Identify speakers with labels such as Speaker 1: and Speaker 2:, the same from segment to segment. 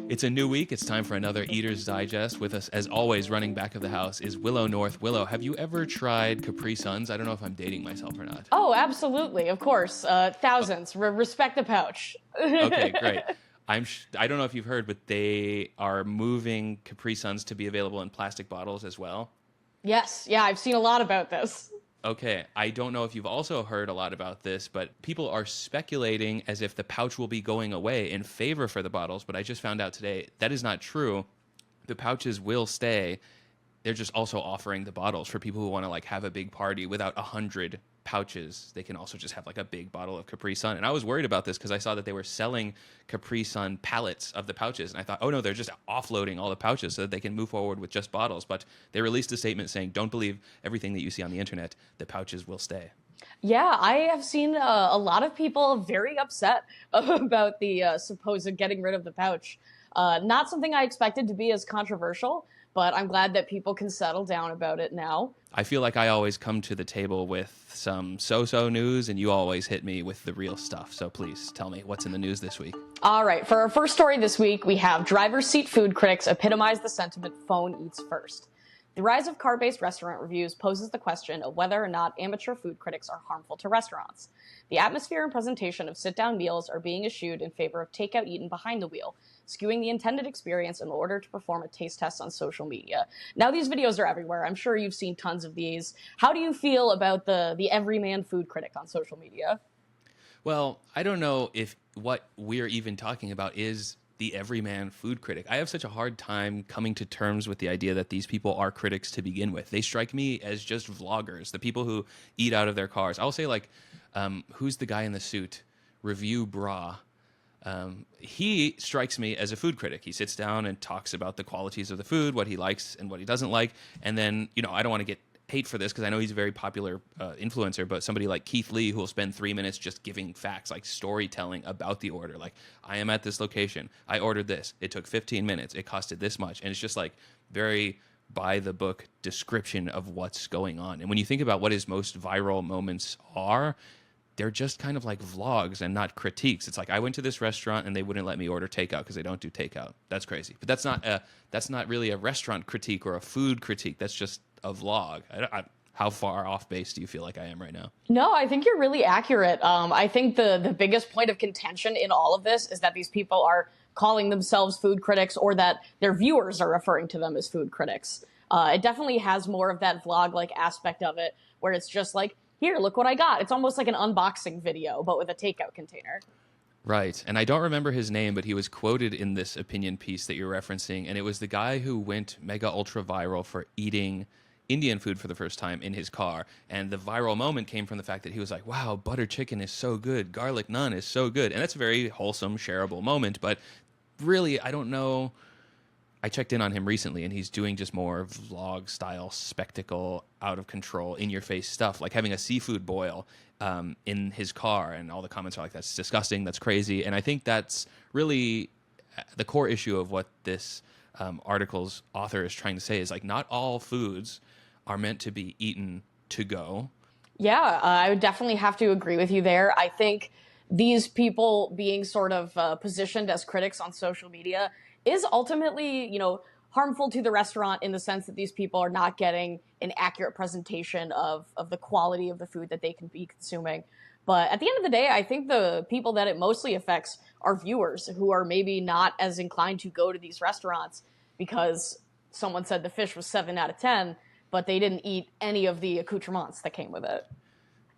Speaker 1: It's a new week. It's time for another Eater's Digest. With us, as always, running back of the house is Willow North. Willow, have you ever tried Capri Suns? I don't know if I'm dating myself or not.
Speaker 2: Oh, absolutely, of course. Thousands. Respect the pouch.
Speaker 1: Okay, great. I don't know if you've heard, but they are moving Capri Suns to be available in plastic bottles as well.
Speaker 2: Yes, yeah, I've seen a lot about this.
Speaker 1: Okay, I don't know if you've also heard a lot about this, but people are speculating as if the pouch will be going away in favor for the bottles, but I just found out today that is not true. The pouches will stay. They're just also offering the bottles for people who want to like have a big party without 100 pouches. They can also just have like a big bottle of Capri Sun. And I was worried about this because I saw that they were selling Capri Sun pallets of the pouches. And I thought, oh no, they're just offloading all the pouches so that they can move forward with just bottles. But they released a statement saying, don't believe everything that you see on the internet. The pouches will stay.
Speaker 2: Yeah, I have seen a lot of people very upset about the supposed getting rid of the pouch. Not something I expected to be as controversial, but I'm glad that people can settle down about it now.
Speaker 1: I feel like I always come to the table with some so-so news, and you always hit me with the real stuff. So please tell me what's in the news this week.
Speaker 2: All right, for our first story this week, we have driver's seat food critics epitomize the sentiment phone eats first. The rise of car-based restaurant reviews poses the question of whether or not amateur food critics are harmful to restaurants. The atmosphere and presentation of sit-down meals are being eschewed in favor of takeout eaten behind the wheel, skewing the intended experience in order to perform a taste test on social media. Now, these videos are everywhere. I'm sure you've seen tons of these. How do you feel about the everyman food critic on social media?
Speaker 1: Well, I don't know if what we're even talking about is the everyman food critic. I have such a hard time coming to terms with the idea that these people are critics to begin with. They strike me as just vloggers, the people who eat out of their cars. I'll say like, who's the guy in the suit? Review Bra. He strikes me as a food critic. He sits down and talks about the qualities of the food, what he likes and what he doesn't like. And then, you know, I don't want to get hate for this because I know he's a very popular influencer, but somebody like Keith Lee who will spend 3 minutes just giving facts, like storytelling about the order. Like, I am at this location. I ordered this. It took 15 minutes. It costed this much. And it's just like very by the book description of what's going on. And when you think about what his most viral moments are, they're just kind of like vlogs and not critiques. It's like, I went to this restaurant and they wouldn't let me order takeout because they don't do takeout. That's crazy. But that's not really a restaurant critique or a food critique. That's just a vlog. How far off base do you feel like I am right now?
Speaker 2: No, I think you're really accurate. I think the biggest point of contention in all of this is that these people are calling themselves food critics or that their viewers are referring to them as food critics. It definitely has more of that vlog-like aspect of it where it's just like, here, look what I got. It's almost like an unboxing video, but with a takeout container.
Speaker 1: Right. And I don't remember his name, but he was quoted in this opinion piece that you're referencing. And it was the guy who went mega ultra viral for eating Indian food for the first time in his car. And the viral moment came from the fact that he was like, wow, butter chicken is so good. Garlic naan is so good. And that's a very wholesome, shareable moment. But really, I don't know. I checked in on him recently, and he's doing just more vlog-style spectacle, out of control, in-your-face stuff, like having a seafood boil in his car, and all the comments are like, that's disgusting, that's crazy. And I think that's really the core issue of what this article's author is trying to say is, like, not all foods are meant to be eaten to go.
Speaker 2: Yeah, I would definitely have to agree with you there. I think these people being sort of positioned as critics on social media is ultimately, you know, harmful to the restaurant in the sense that these people are not getting an accurate presentation of the quality of the food that they can be consuming. But at the end of the day, I think the people that it mostly affects are viewers who are maybe not as inclined to go to these restaurants because someone said the fish was 7 out of 10, but they didn't eat any of the accoutrements that came with it.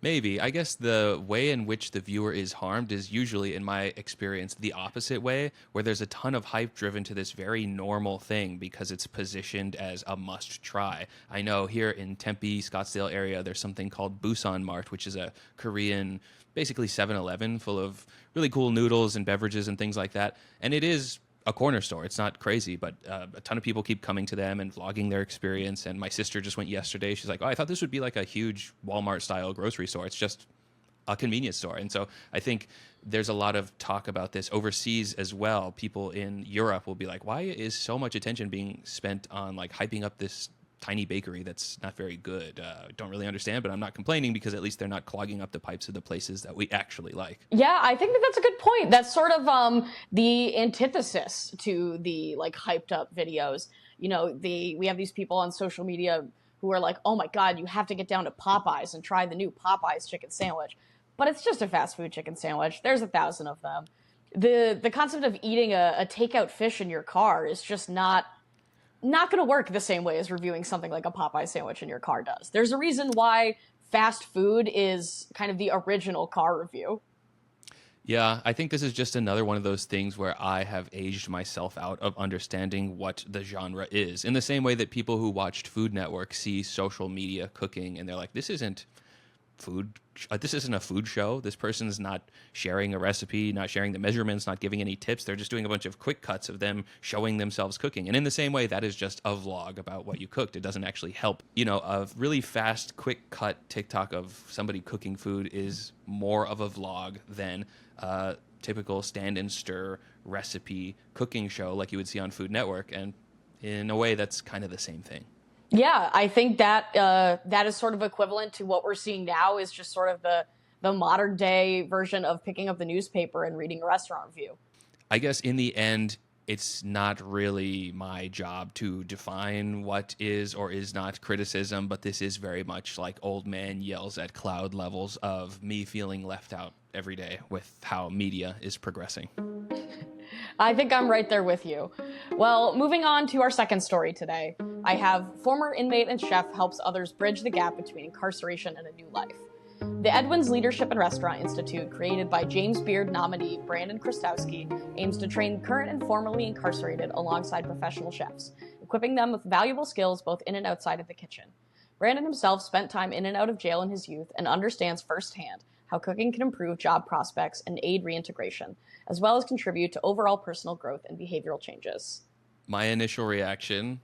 Speaker 1: Maybe. I guess the way in which the viewer is harmed is usually, in my experience, the opposite way, where there's a ton of hype driven to this very normal thing because it's positioned as a must try. I know here in Tempe, Scottsdale area, there's something called Busan Mart, which is a Korean, basically 7-Eleven full of really cool noodles and beverages and things like that. And it is a corner store. It's not crazy, but a ton of people keep coming to them and vlogging their experience. And my sister just went yesterday. She's like, oh, I thought this would be like a huge Walmart-style grocery store. It's just a convenience store. And so I think there's a lot of talk about this overseas as well. People in Europe will be like, why is so much attention being spent on like hyping up this tiny bakery that's not very good. Don't really understand, but I'm not complaining because at least they're not clogging up the pipes of the places that we actually like.
Speaker 2: Yeah, I think that that's a good point. That's sort of the antithesis to the like hyped up videos. You know, we have these people on social media who are like, "Oh my God, you have to get down to Popeyes and try the new Popeyes chicken sandwich," but it's just a fast food chicken sandwich. There's 1,000 of them. The concept of eating a takeout fish in your car is just not going to work the same way as reviewing something like a Popeye sandwich in your car does. There's a reason why fast food is kind of the original car review.
Speaker 1: Yeah, I think this is just another one of those things where I have aged myself out of understanding what the genre is. In the same way that people who watched Food Network see social media cooking and they're like, this isn't food. This isn't a food show. This person's not sharing a recipe, not sharing the measurements, not giving any tips. They're just doing a bunch of quick cuts of them showing themselves cooking. And in the same way, that is just a vlog about what you cooked. It doesn't actually help. You know, a really fast, quick cut TikTok of somebody cooking food is more of a vlog than a typical stand and stir recipe cooking show like you would see on Food Network. And in a way, that's kind of the same thing.
Speaker 2: Yeah, I think that that is sort of equivalent to what we're seeing now is just sort of the modern day version of picking up the newspaper and reading a restaurant review.
Speaker 1: I guess in the end, it's not really my job to define what is or is not criticism, but this is very much like old man yells at cloud levels of me feeling left out every day with how media is progressing.
Speaker 2: I think I'm right there with you. Well, moving on to our second story today. I have former inmate and chef helps others bridge the gap between incarceration and a new life. The Edwin's Leadership and Restaurant Institute, created by James Beard nominee Brandon Krastowski, aims to train current and formerly incarcerated alongside professional chefs, equipping them with valuable skills both in and outside of the kitchen. Brandon himself spent time in and out of jail in his youth and understands firsthand how cooking can improve job prospects and aid reintegration, as well as contribute to overall personal growth and behavioral changes.
Speaker 1: My initial reaction,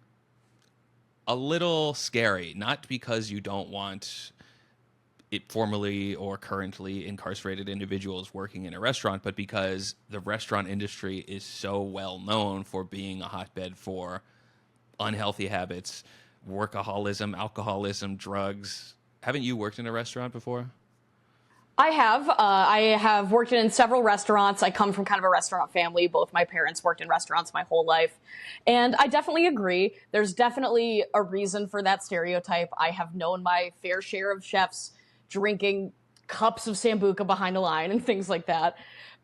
Speaker 1: a little scary, not because you don't want it formerly or currently incarcerated individuals working in a restaurant, but because the restaurant industry is so well known for being a hotbed for unhealthy habits, workaholism, alcoholism, drugs. Haven't you worked in a restaurant before?
Speaker 2: I have. I have worked in several restaurants. I come from kind of a restaurant family. Both my parents worked in restaurants my whole life. And I definitely agree. There's definitely a reason for that stereotype. I have known my fair share of chefs drinking cups of Sambuca behind a line and things like that.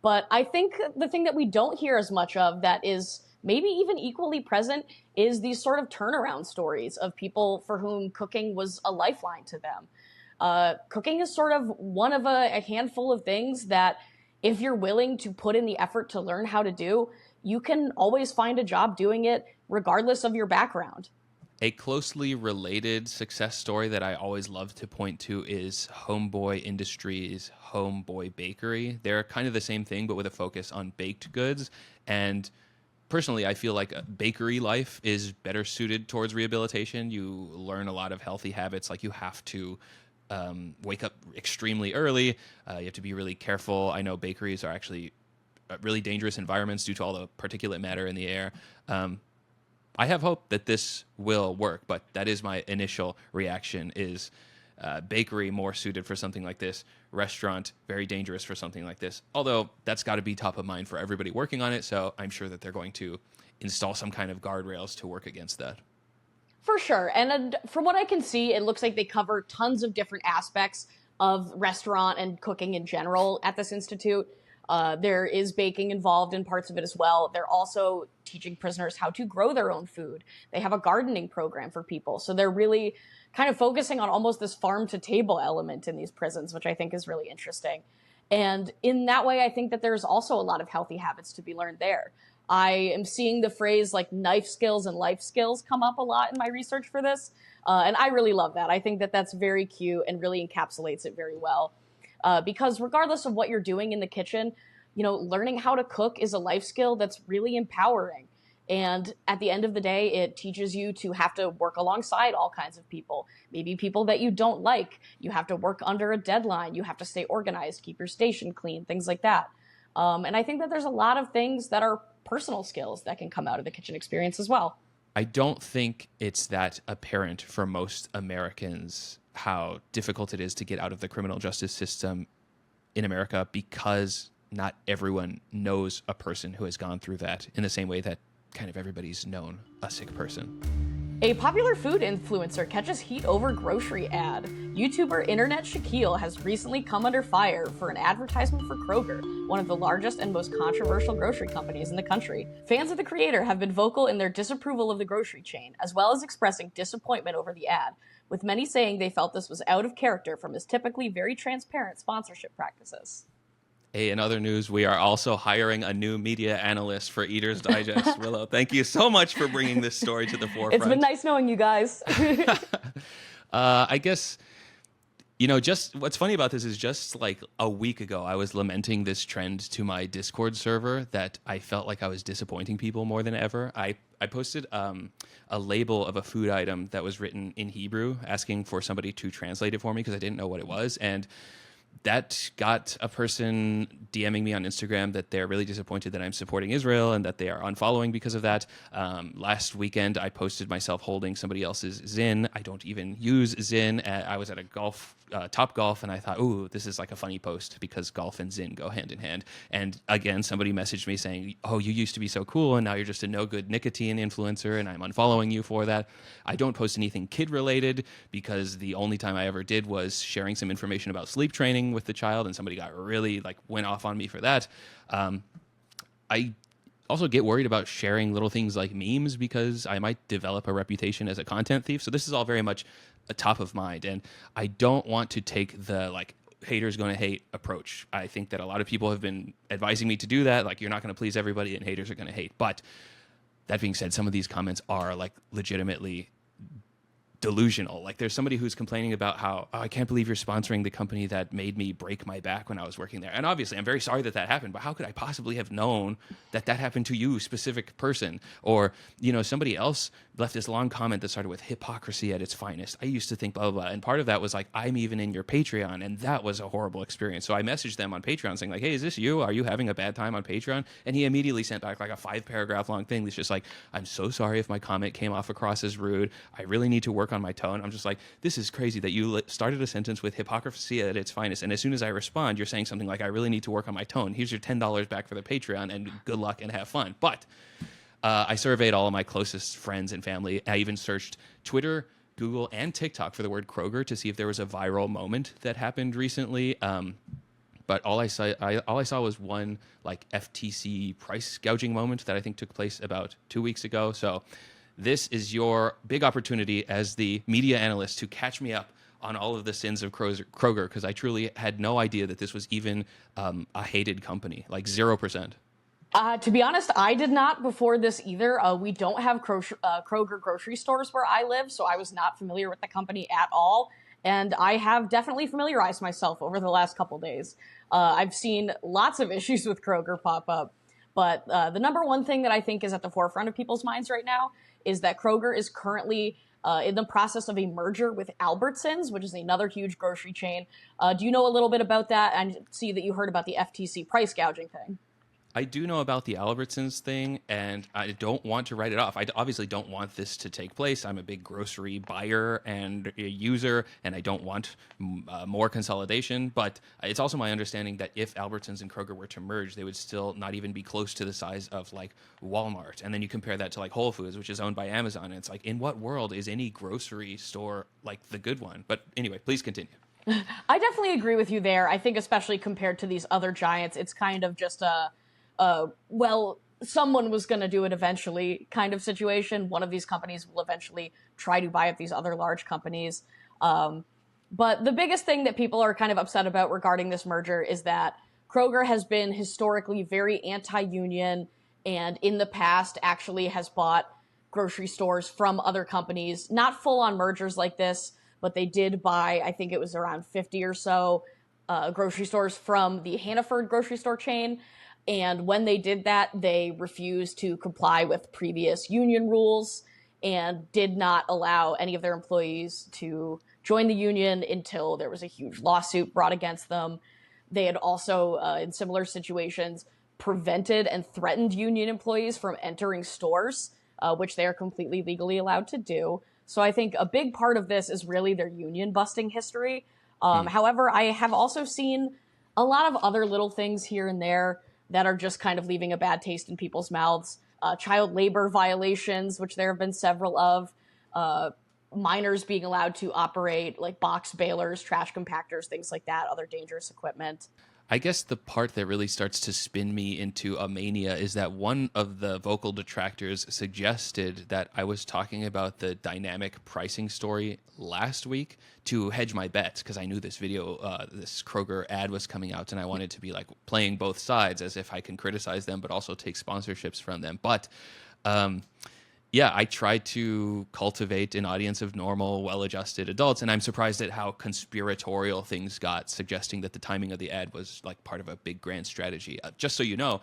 Speaker 2: But I think the thing that we don't hear as much of that is maybe even equally present is these sort of turnaround stories of people for whom cooking was a lifeline to them. Cooking is sort of one of a handful of things that if you're willing to put in the effort to learn how to do, you can always find a job doing it regardless of your background.
Speaker 1: A closely related success story that I always love to point to is Homeboy Industries' Homeboy Bakery. They're kind of the same thing, but with a focus on baked goods. And personally, I feel like bakery life is better suited towards rehabilitation. You learn a lot of healthy habits, like you have to wake up extremely early. You have to be really careful. I know bakeries are actually really dangerous environments due to all the particulate matter in the air. I have hope that this will work, but that is my initial reaction is bakery more suited for something like this, restaurant very dangerous for something like this. Although that's got to be top of mind for everybody working on it, so I'm sure that they're going to install some kind of guardrails to work against that.
Speaker 2: For sure. And from what I can see, it looks like they cover tons of different aspects of restaurant and cooking in general at this institute. There is baking involved in parts of it as well. They're also teaching prisoners how to grow their own food. They have a gardening program for people. So they're really kind of focusing on almost this farm to table element in these prisons, which I think is really interesting. And in that way, I think that there's also a lot of healthy habits to be learned there. I am seeing the phrase like knife skills and life skills come up a lot in my research for this. And I really love that. I think that that's very cute and really encapsulates it very well. Because regardless of what you're doing in the kitchen, you know, learning how to cook is a life skill that's really empowering. And at the end of the day, it teaches you to have to work alongside all kinds of people, maybe people that you don't like. You have to work under a deadline. You have to stay organized, keep your station clean, things like that. And I think that there's a lot of things that are personal skills that can come out of the kitchen experience as well.
Speaker 1: I don't think it's that apparent for most Americans how difficult it is to get out of the criminal justice system in America, because not everyone knows a person who has gone through that in the same way that kind of everybody's known a sick person.
Speaker 2: A popular food influencer catches heat over grocery ad. YouTuber Internet Shaquille has recently come under fire for an advertisement for Kroger, one of the largest and most controversial grocery companies in the country. Fans of the creator have been vocal in their disapproval of the grocery chain, as well as expressing disappointment over the ad, with many saying they felt this was out of character from his typically very transparent sponsorship practices.
Speaker 1: Hey, in other news, we are also hiring a new media analyst for Eater's Digest. Willow, thank you so much for bringing this story to the forefront.
Speaker 2: It's been nice knowing you guys.
Speaker 1: I guess, just what's funny about this is just like a week ago, I was lamenting this trend to my Discord server that I felt like I was disappointing people more than ever. I posted a label of a food item that was written in Hebrew, asking for somebody to translate it for me because I didn't know what it was. And that got a person DMing me on Instagram that they're really disappointed that I'm supporting Israel and that they are unfollowing because of that. Last weekend, I posted myself holding somebody else's Zyn. I don't even use Zyn. I was at a Top Golf, and I thought, ooh, this is like a funny post because golf and Zyn go hand in hand. And again, somebody messaged me saying, oh, you used to be so cool, and now you're just a no-good nicotine influencer, and I'm unfollowing you for that. I don't post anything kid-related because the only time I ever did was sharing some information about sleep training with the child, and somebody got really went off on me for that. I also get worried about sharing little things like memes because I might develop a reputation as a content thief. So this is all very much a top of mind, and I don't want to take the haters going to hate approach. I think that a lot of people have been advising me to do that. You're not going to please everybody and haters are going to hate. But that being said, some of these comments are legitimately delusional. There's somebody who's complaining about how, oh, I can't believe you're sponsoring the company that made me break my back when I was working there. And obviously, I'm very sorry that happened, but how could I possibly have known that happened to you, specific person? Or, somebody else left this long comment that started with hypocrisy at its finest. I used to think blah, blah, blah. And part of that was I'm even in your Patreon. And that was a horrible experience. So I messaged them on Patreon saying hey, is this you? Are you having a bad time on Patreon? And he immediately sent back a 5-paragraph long thing. It's just I'm so sorry if my comment came off across as rude. I really need to work on my tone. I'm just this is crazy that you started a sentence with hypocrisy at its finest. And as soon as I respond, you're saying something I really need to work on my tone. Here's your $10 back for the Patreon and good luck and have fun. But I surveyed all of my closest friends and family. I even searched Twitter, Google, and TikTok for the word Kroger to see if there was a viral moment that happened recently. But all I saw was one FTC price gouging moment that I think took place about 2 weeks ago. So this is your big opportunity as the media analyst to catch me up on all of the sins of Kroger, because I truly had no idea that this was even a hated company, 0%.
Speaker 2: To be honest, I did not before this either. We don't have Kroger grocery stores where I live, so I was not familiar with the company at all. And I have definitely familiarized myself over the last couple days. I've seen lots of issues with Kroger pop up, but the number one thing that I think is at the forefront of people's minds right now is that Kroger is currently in the process of a merger with Albertsons, which is another huge grocery chain. Do you know a little bit about that? And see that you heard about the FTC price gouging thing.
Speaker 1: I do know about the Albertsons thing, and I don't want to write it off. I obviously don't want this to take place. I'm a big grocery buyer and a user, and I don't want more consolidation. But it's also my understanding that if Albertsons and Kroger were to merge, they would still not even be close to the size of Walmart. And then you compare that to Whole Foods, which is owned by Amazon. And it's in what world is any grocery store the good one? But anyway, please continue.
Speaker 2: I definitely agree with you there. I think especially compared to these other giants, it's kind of just well, someone was going to do it eventually kind of situation. One of these companies will eventually try to buy up these other large companies. But the biggest thing that people are kind of upset about regarding this merger is that Kroger has been historically very anti-union and in the past actually has bought grocery stores from other companies, not full-on mergers like this, but they did buy, I think it was around 50 or so grocery stores from the Hannaford grocery store chain. And when they did that, they refused to comply with previous union rules and did not allow any of their employees to join the union until there was a huge lawsuit brought against them. They had also, in similar situations, prevented and threatened union employees from entering stores which they are completely legally allowed to do. So I think a big part of this is really their union busting history. However, I have also seen a lot of other little things here and there that are just kind of leaving a bad taste in people's mouths. Child labor violations, which there have been several of. Minors being allowed to operate like box balers, trash compactors, things like that, other dangerous equipment.
Speaker 1: I guess the part that really starts to spin me into a mania is that one of the vocal detractors suggested that I was talking about the dynamic pricing story last week to hedge my bets, because I knew this video, this Kroger ad was coming out, and I wanted to be like playing both sides as if I can criticize them but also take sponsorships from them. But yeah, I try to cultivate an audience of normal, well-adjusted adults, and I'm surprised at how conspiratorial things got, suggesting that the timing of the ad was like part of a big grand strategy. Just so you know,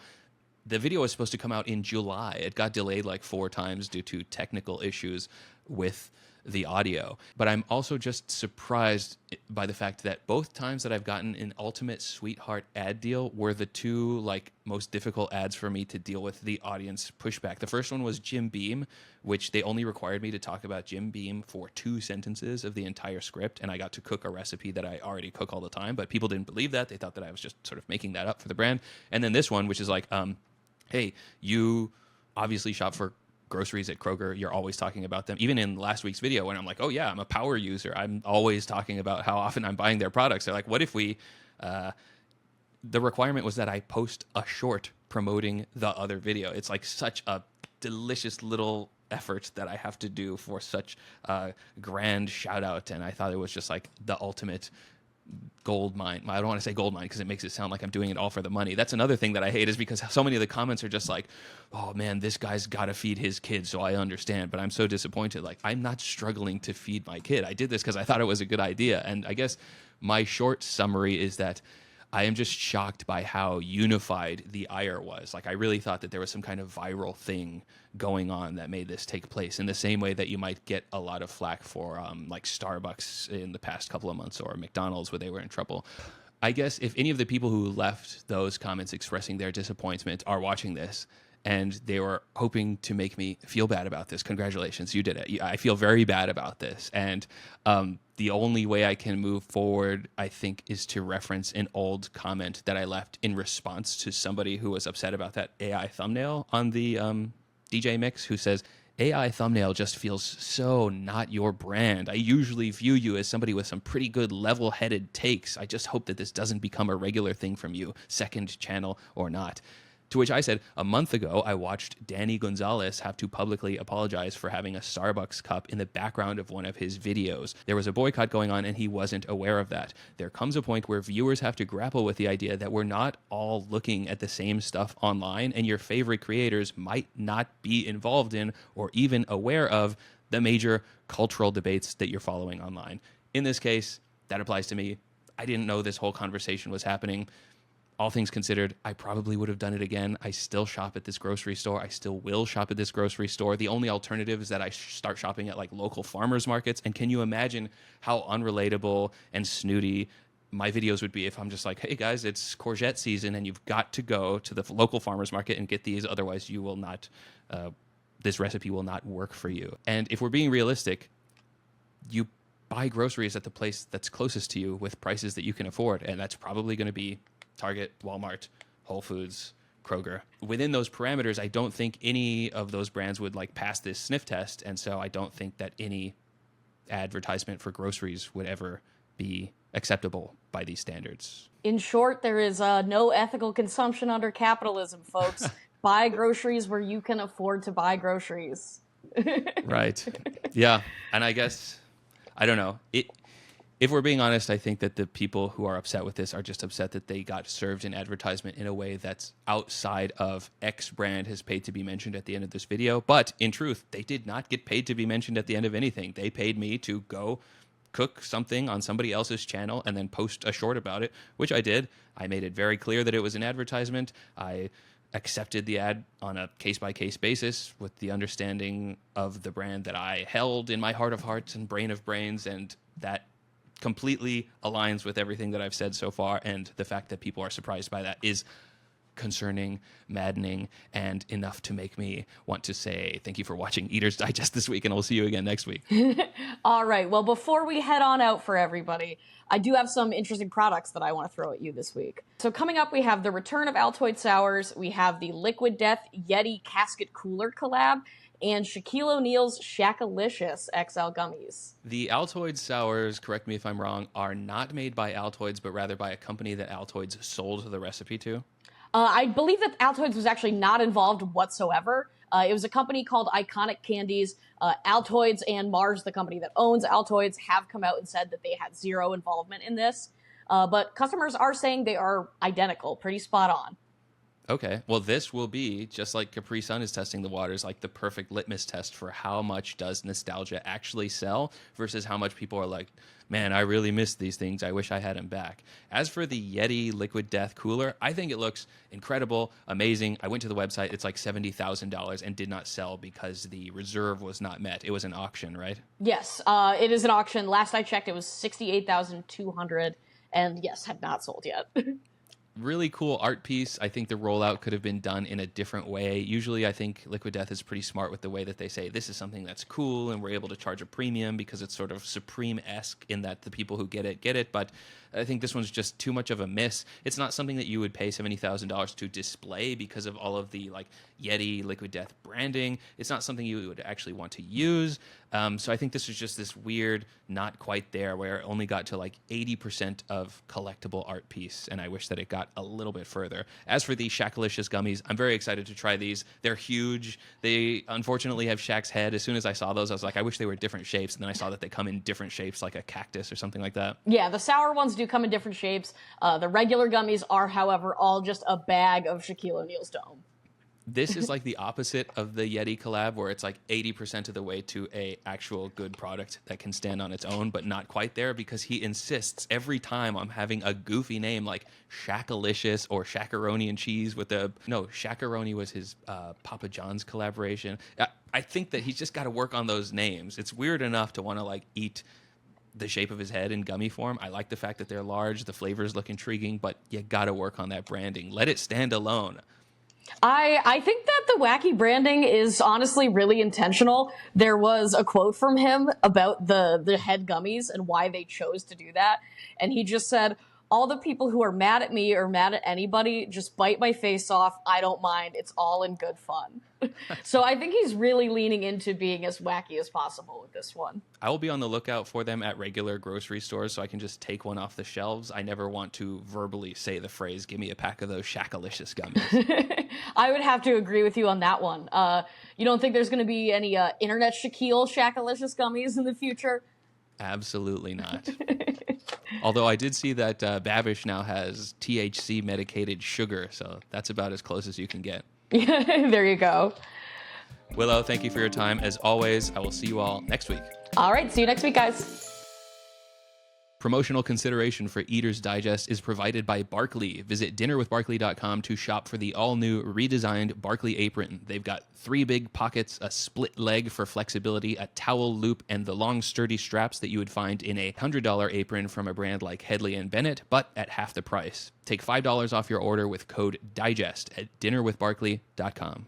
Speaker 1: the video was supposed to come out in July. It got delayed like 4 times due to technical issues with the audio. But I'm also just surprised by the fact that both times that I've gotten an Ultimate Sweetheart ad deal were the 2 like most difficult ads for me to deal with the audience pushback. The first one was Jim Beam, which they only required me to talk about Jim Beam for 2 sentences of the entire script, and I got to cook a recipe that I already cook all the time, but people didn't believe that. They thought that I was just sort of making that up for the brand. And then this one, which is like, hey, you obviously shop for groceries at Kroger. You're always talking about them. Even in last week's video, when I'm like, oh yeah, I'm a power user, I'm always talking about how often I'm buying their products. They're like, what if we, the requirement was that I post a short promoting the other video. It's like such a delicious little effort that I have to do for such a grand shout out. And I thought it was just like the ultimate gold mine. I don't want to say gold mine because it makes it sound like I'm doing it all for the money. That's another thing that I hate, is because so many of the comments are just like, oh man, this guy's got to feed his kid, so I understand, but I'm so disappointed. Like, I'm not struggling to feed my kid. I did this because I thought it was a good idea. And I guess my short summary is that I am just shocked by how unified the ire was. Like, I really thought that there was some kind of viral thing going on that made this take place, in the same way that you might get a lot of flack for like Starbucks in the past couple of months, or McDonald's where they were in trouble. I guess if any of the people who left those comments expressing their disappointment are watching this and they were hoping to make me feel bad about this, congratulations, you did it. I feel very bad about this. And the only way I can move forward, I think, is to reference an old comment that I left in response to somebody who was upset about that AI thumbnail on the DJ mix, who says, AI thumbnail just feels so not your brand. I usually view you as somebody with some pretty good level-headed takes. I just hope that this doesn't become a regular thing from you, second channel or not. To which I said, a month ago, I watched Danny Gonzalez have to publicly apologize for having a Starbucks cup in the background of one of his videos. There was a boycott going on, and he wasn't aware of that. There comes a point where viewers have to grapple with the idea that we're not all looking at the same stuff online, and your favorite creators might not be involved in or even aware of the major cultural debates that you're following online. In this case, that applies to me. I didn't know this whole conversation was happening. All things considered, I probably would have done it again. I still shop at this grocery store. I still will shop at this grocery store. The only alternative is that I start shopping at like local farmers markets. And can you imagine how unrelatable and snooty my videos would be if I'm just like, hey guys, it's courgette season and you've got to go to the local farmers market and get these. Otherwise, you will not, this recipe will not work for you. And if we're being realistic, you buy groceries at the place that's closest to you with prices that you can afford. And that's probably going to be Target, Walmart, Whole Foods, Kroger. Within those parameters, I don't think any of those brands would like pass this sniff test, and so I don't think that any advertisement for groceries would ever be acceptable by these standards.
Speaker 2: In short, there is no ethical consumption under capitalism, folks. Buy groceries where you can afford to buy groceries.
Speaker 1: Right. Yeah. And I guess, I don't know. If we're being honest, I think that the people who are upset with this are just upset that they got served an advertisement in a way that's outside of X brand has paid to be mentioned at the end of this video. But in truth, they did not get paid to be mentioned at the end of anything. They paid me to go cook something on somebody else's channel and then post a short about it, which I did. I made it very clear that it was an advertisement. I accepted the ad on a case-by-case basis with the understanding of the brand that I held in my heart of hearts and brain of brains, and that completely aligns with everything that I've said so far, and the fact that people are surprised by that is concerning, maddening, and enough to make me want to say thank you for watching Eater's Digest this week, and we'll see you again next week.
Speaker 2: All right. Well, before we head on out for everybody, I do have some interesting products that I want to throw at you this week. So coming up, we have the return of Altoid Sours, we have the Liquid Death Yeti Casket Cooler collab, and Shaquille O'Neal's Shackalicious XL Gummies.
Speaker 1: The Altoids Sours, correct me if I'm wrong, are not made by Altoids, but rather by a company that Altoids sold the recipe to.
Speaker 2: I believe that Altoids was actually not involved whatsoever. It was a company called Iconic Candies. Altoids and Mars, the company that owns Altoids, have come out and said that they had zero involvement in this. But customers are saying they are identical, pretty spot on.
Speaker 1: Okay, well, this will be, just like Capri Sun is testing the waters, like the perfect litmus test for how much does nostalgia actually sell versus how much people are like, man, I really miss these things. I wish I had them back. As for the Yeti Liquid Death Cooler, I think it looks incredible, amazing. I went to the website. It's like $70,000 and did not sell because the reserve was not met. It was an auction, right?
Speaker 2: Yes, it is an auction. Last I checked, it was $68,200, and yes, had not sold yet.
Speaker 1: Really cool art piece. I think the rollout could have been done in a different way. Usually I think Liquid Death is pretty smart with the way that they say this is something that's cool and we're able to charge a premium because it's sort of Supreme-esque in that the people who get it. But I think this one's just too much of a miss. It's not something that you would pay $70,000 to display because of all of the like Yeti Liquid Death branding. It's not something you would actually want to use. So I think this is just this weird, not quite there, where it only got to like 80% of collectible art piece, and I wish that it got a little bit further. As for the Shackalicious gummies, I'm very excited to try these. They're huge. They unfortunately have Shaq's head. As soon as I saw those, I was like, I wish they were different shapes, and then I saw that they come in different shapes, like a cactus or something like that.
Speaker 2: Yeah, the sour ones do come in different shapes. The regular gummies are, however, all just a bag of Shaquille O'Neal's dome.
Speaker 1: This is like the opposite of the Yeti collab, where it's like 80% of the way to a actual good product that can stand on its own, but not quite there because he insists every time I'm having a goofy name like Shackalicious or Shackaroni and Cheese with the... No, Shackaroni was his Papa John's collaboration. I think that he's just got to work on those names. It's weird enough to want to like eat the shape of his head in gummy form. I like the fact that they're large, the flavors look intriguing, but you got to work on that branding. Let it stand alone.
Speaker 2: I think that the wacky branding is honestly really intentional. There was a quote from him about the head gummies and why they chose to do that. And he just said, all the people who are mad at me or mad at anybody, just bite my face off. I don't mind. It's all in good fun. So I think he's really leaning into being as wacky as possible with this one.
Speaker 1: I will be on the lookout for them at regular grocery stores so I can just take one off the shelves. I never want to verbally say the phrase, give me a pack of those Shackalicious gummies.
Speaker 2: I would have to agree with you on that one. You don't think there's going to be any Internet Shaquille Shackalicious gummies in the future?
Speaker 1: Absolutely not. Although I did see that Babish now has THC medicated sugar, so that's about as close as you can get.
Speaker 2: There you go.
Speaker 1: Willow, thank you for your time. As always, I will see you all next week.
Speaker 2: All right, see you next week, guys.
Speaker 1: Promotional consideration for Eater's Digest is provided by Barkley. Visit dinnerwithbarkley.com to shop for the all-new redesigned Barkley apron. They've got 3 big pockets, a split leg for flexibility, a towel loop, and the long sturdy straps that you would find in a $100 apron from a brand like Headley & Bennett, but at half the price. Take $5 off your order with code DIGEST at dinnerwithbarkley.com.